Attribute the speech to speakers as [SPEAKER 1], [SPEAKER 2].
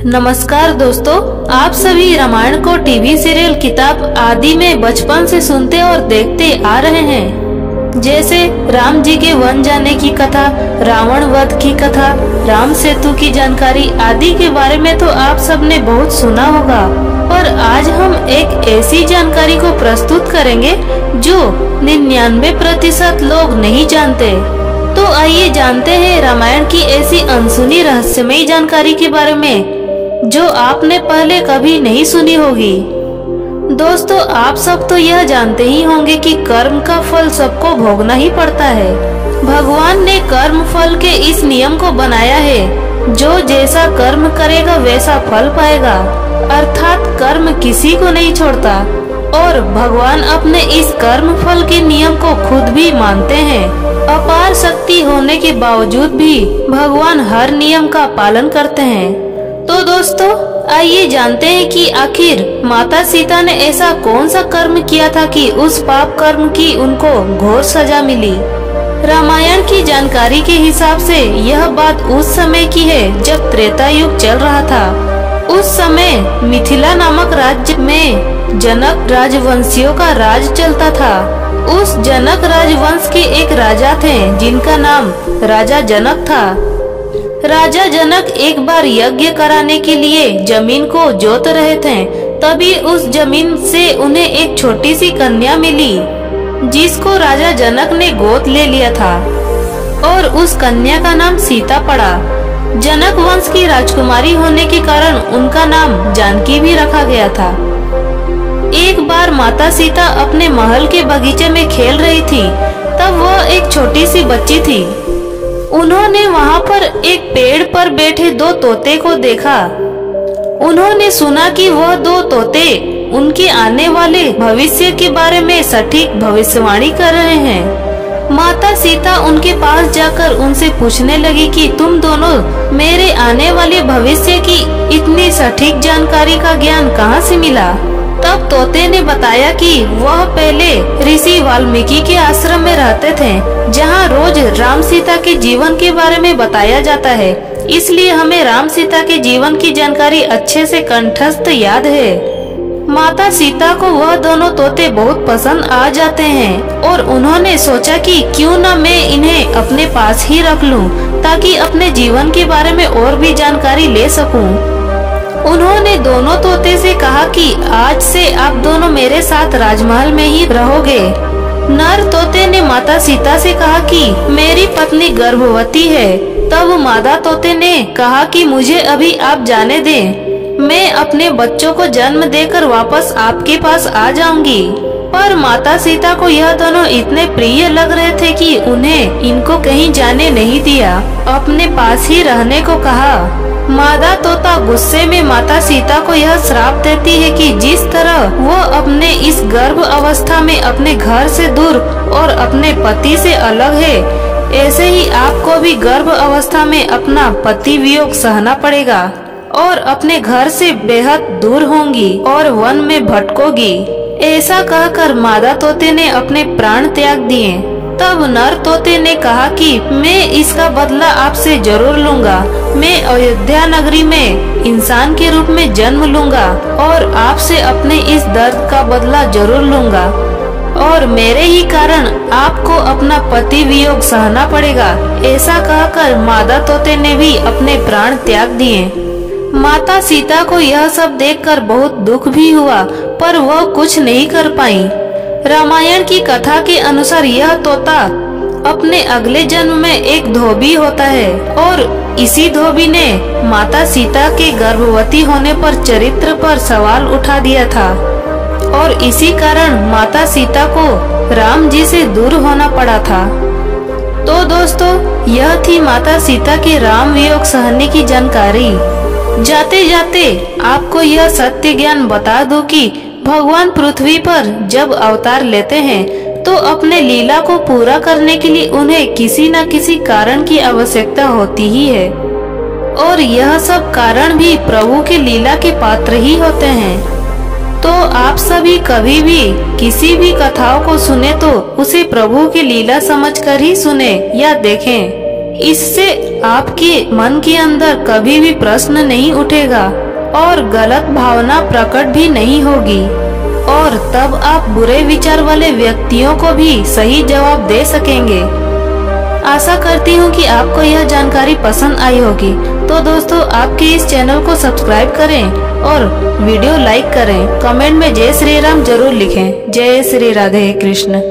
[SPEAKER 1] नमस्कार दोस्तों, आप सभी रामायण को टीवी सीरियल किताब आदि में बचपन से सुनते और देखते आ रहे हैं। जैसे राम जी के वन जाने की कथा, रावण वध की कथा, राम सेतु की जानकारी आदि के बारे में तो आप सबने बहुत सुना होगा। पर आज हम एक ऐसी जानकारी को प्रस्तुत करेंगे जो 99% लोग नहीं जानते। तो आइए जानते हैं रामायण की ऐसी अनसुनी रहस्यमयी जानकारी के बारे में जो आपने पहले कभी नहीं सुनी होगी। दोस्तों, आप सब तो यह जानते ही होंगे कि कर्म का फल सबको भोगना ही पड़ता है। भगवान ने कर्म फल के इस नियम को बनाया है, जो जैसा कर्म करेगा वैसा फल पाएगा। अर्थात कर्म किसी को नहीं छोड़ता और भगवान अपने इस कर्म फल के नियम को खुद भी मानते हैं। अपार शक्ति होने के बावजूद भी भगवान हर नियम का पालन करते हैं। तो दोस्तों, आइए जानते हैं कि आखिर माता सीता ने ऐसा कौन सा कर्म किया था कि उस पाप कर्म की उनको घोर सजा मिली। रामायण की जानकारी के हिसाब से यह बात उस समय की है जब त्रेता युग चल रहा था। उस समय मिथिला नामक राज्य में जनक राजवंशियों का राज चलता था। उस जनक राजवंश के एक राजा थे जिनका नाम राजा जनक था। राजा जनक एक बार यज्ञ कराने के लिए जमीन को जोत रहे थे। तभी उस जमीन से उन्हें एक छोटी सी कन्या मिली, जिसको राजा जनक ने गोद ले लिया था और उस कन्या का नाम सीता पड़ा। जनक वंश की राजकुमारी होने के कारण उनका नाम जानकी भी रखा गया था। एक बार माता सीता अपने महल के बगीचे में खेल रही थी, तब वह एक छोटी सी बच्ची थी। उन्होंने वहाँ पर एक पेड़ पर बैठे दो तोते को देखा। उन्होंने सुना कि वह दो तोते उनके आने वाले भविष्य के बारे में सटीक भविष्यवाणी कर रहे हैं। माता सीता उनके पास जाकर उनसे पूछने लगी कि तुम दोनों मेरे आने वाले भविष्य की इतनी सटीक जानकारी का ज्ञान कहाँ से मिला। तब तोते ने बताया कि वह पहले ऋषि वाल्मीकि के आश्रम में रहते थे, जहाँ रोज राम सीता के जीवन के बारे में बताया जाता है। इसलिए हमें राम सीता के जीवन की जानकारी अच्छे से कंठस्थ याद है। माता सीता को वह दोनों तोते बहुत पसंद आ जाते हैं और उन्होंने सोचा कि क्यों न मैं इन्हें अपने पास ही रख लूं, ताकि अपने जीवन के बारे में और भी जानकारी ले सकूं। उन्होंने दोनों तोते से कहा कि आज से आप दोनों मेरे साथ राजमहल में ही रहोगे। नर तोते ने माता सीता से कहा कि मेरी पत्नी गर्भवती है। तब मादा तोते ने कहा कि मुझे अभी आप जाने दें, मैं अपने बच्चों को जन्म देकर वापस आपके पास आ जाऊंगी। पर माता सीता को यह दोनों इतने प्रिय लग रहे थे कि उन्हें इनको कहीं जाने नहीं दिया, अपने पास ही रहने को कहा। मादा तोता गुस्से में माता सीता को यह श्राप देती है कि जिस तरह वो अपने इस गर्भ अवस्था में अपने घर से दूर और अपने पति से अलग है, ऐसे ही आपको भी गर्भ अवस्था में अपना पति वियोग सहना पड़ेगा और अपने घर से बेहद दूर होंगी और वन में भटकोगी। ऐसा कहकर मादा तोते ने अपने प्राण त्याग दिए। तब नर तोते ने कहा कि मैं इसका बदला आपसे जरूर लूंगा। मैं अयोध्या नगरी में इंसान के रूप में जन्म लूंगा और आपसे अपने इस दर्द का बदला जरूर लूंगा और मेरे ही कारण आपको अपना पति वियोग सहना पड़ेगा। ऐसा कहकर मादा तोते ने भी अपने प्राण त्याग दिए। माता सीता को यह सब देखकर बहुत दुख भी हुआ, पर वह कुछ नहीं कर पाई। रामायण की कथा के अनुसार यह तोता अपने अगले जन्म में एक धोबी होता है और इसी धोबी ने माता सीता के गर्भवती होने पर चरित्र पर सवाल उठा दिया था और इसी कारण माता सीता को राम जी से दूर होना पड़ा था। तो दोस्तों, यह थी माता सीता के राम वियोग सहने की जानकारी। जाते जाते आपको यह सत्य ज्ञान बता दूं कि भगवान पृथ्वी पर जब अवतार लेते हैं तो अपने लीला को पूरा करने के लिए उन्हें किसी न किसी कारण की आवश्यकता होती ही है और यह सब कारण भी प्रभु की लीला के पात्र ही होते हैं। तो आप सभी कभी भी किसी भी कथाओं को सुने तो उसे प्रभु की लीला समझकर ही सुने या देखें। इससे आपके मन के अंदर कभी भी प्रश्न नहीं उठेगा और गलत भावना प्रकट भी नहीं होगी, और तब आप बुरे विचार वाले व्यक्तियों को भी सही जवाब दे सकेंगे। आशा करती हूँ कि आपको यह जानकारी पसंद आई होगी। तो दोस्तों, आपके इस चैनल को सब्सक्राइब करें और वीडियो लाइक करें। कमेंट में जय श्री राम जरूर लिखें। जय श्री राधे कृष्ण।